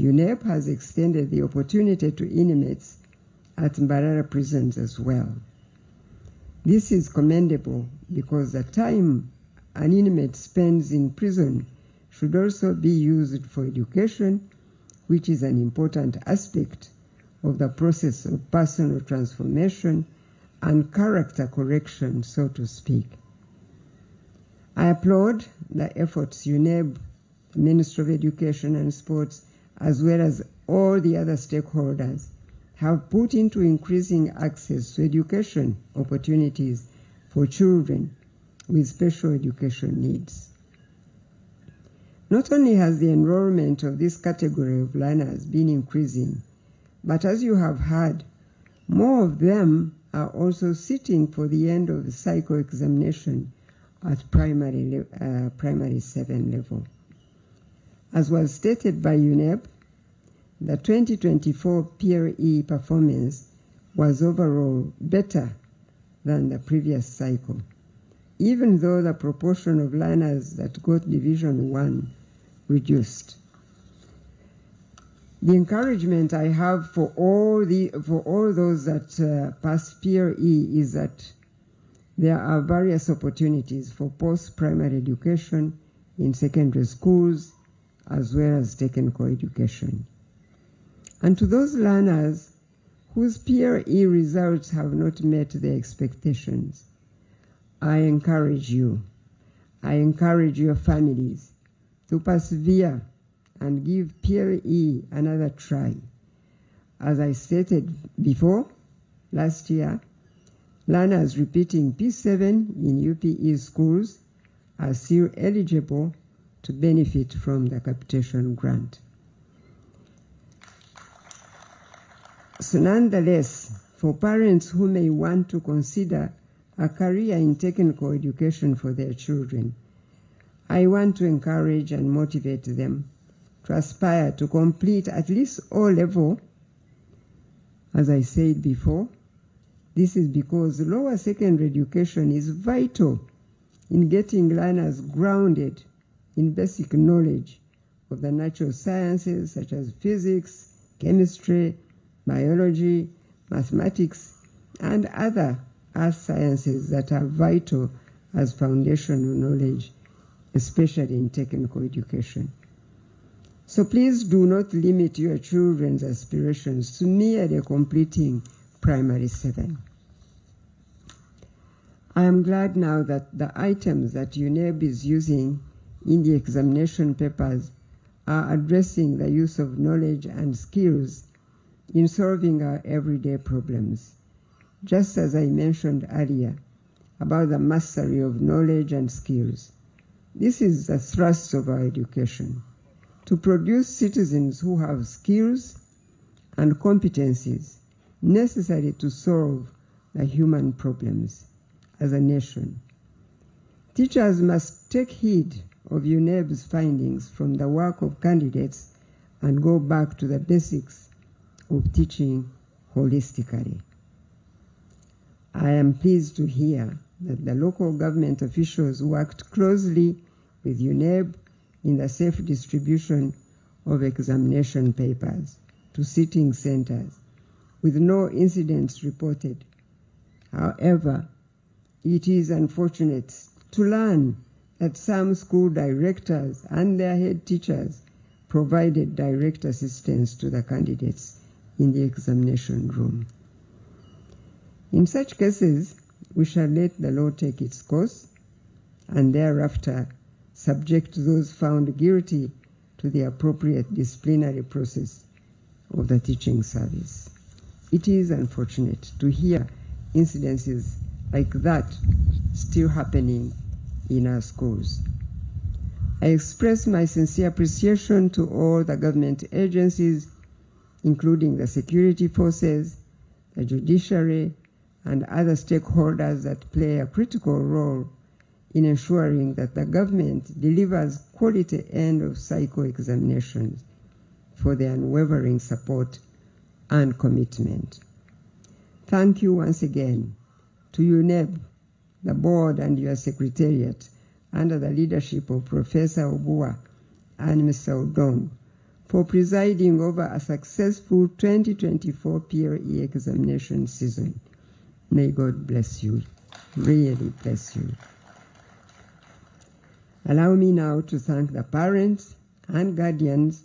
UNEP has extended the opportunity to inmates at Mbarara prisons as well. This is commendable because the time an inmate spends in prison should also be used for education, which is an important aspect of the process of personal transformation and character correction, so to speak. I applaud the efforts UNEB, the Ministry of Education and Sports, as well as all the other stakeholders have put into increasing access to education opportunities for children with special education needs. Not only has the enrollment of this category of learners been increasing, but as you have heard, more of them are also sitting for the end of the cycle examination at primary 7 level. As was stated by UNEP, the 2024 PRE performance was overall better than the previous cycle, even though the proportion of learners that got Division 1 reduced. The encouragement I have for all those that passed PRE is that there are various opportunities for post-primary education in secondary schools as well as technical education. And to those learners whose PRE results have not met their expectations, I encourage you, I encourage your families to persevere and give PRE another try. As I stated before, last year, learners repeating P7 in UPE schools are still eligible to benefit from the capitation grant. So nonetheless, for parents who may want to consider a career in technical education for their children, I want to encourage and motivate them to aspire to complete at least O-level. As I said before, this is because lower secondary education is vital in getting learners grounded in basic knowledge of the natural sciences such as physics, chemistry, biology, mathematics, and other earth sciences that are vital as foundational knowledge, especially in technical education. So please do not limit your children's aspirations to merely completing primary 7. I am glad now that the items that UNEB is using in the examination papers are addressing the use of knowledge and skills in solving our everyday problems, just as I mentioned earlier about the mastery of knowledge and skills. This is the thrust of our education, to produce citizens who have skills and competencies necessary to solve the human problems as a nation. Teachers must take heed of UNEB's findings from the work of candidates and go back to the basics of teaching holistically. I am pleased to hear that the local government officials worked closely with UNEB in the safe distribution of examination papers to sitting centers, with no incidents reported. However, it is unfortunate to learn that some school directors and their head teachers provided direct assistance to the candidates in the examination room. In such cases, we shall let the law take its course and thereafter subject those found guilty to the appropriate disciplinary process of the teaching service. It is unfortunate to hear incidences like that still happening in our schools. I express my sincere appreciation to all the government agencies, including the security forces, the judiciary, and other stakeholders that play a critical role in ensuring that the government delivers quality end-of-cycle examinations for their unwavering support and commitment. Thank you once again to UNEB, the board, and your secretariat under the leadership of Professor Obua and Mr. Odong for presiding over a successful 2024 PLE examination season. May God bless you, really bless you. Allow me now to thank the parents and guardians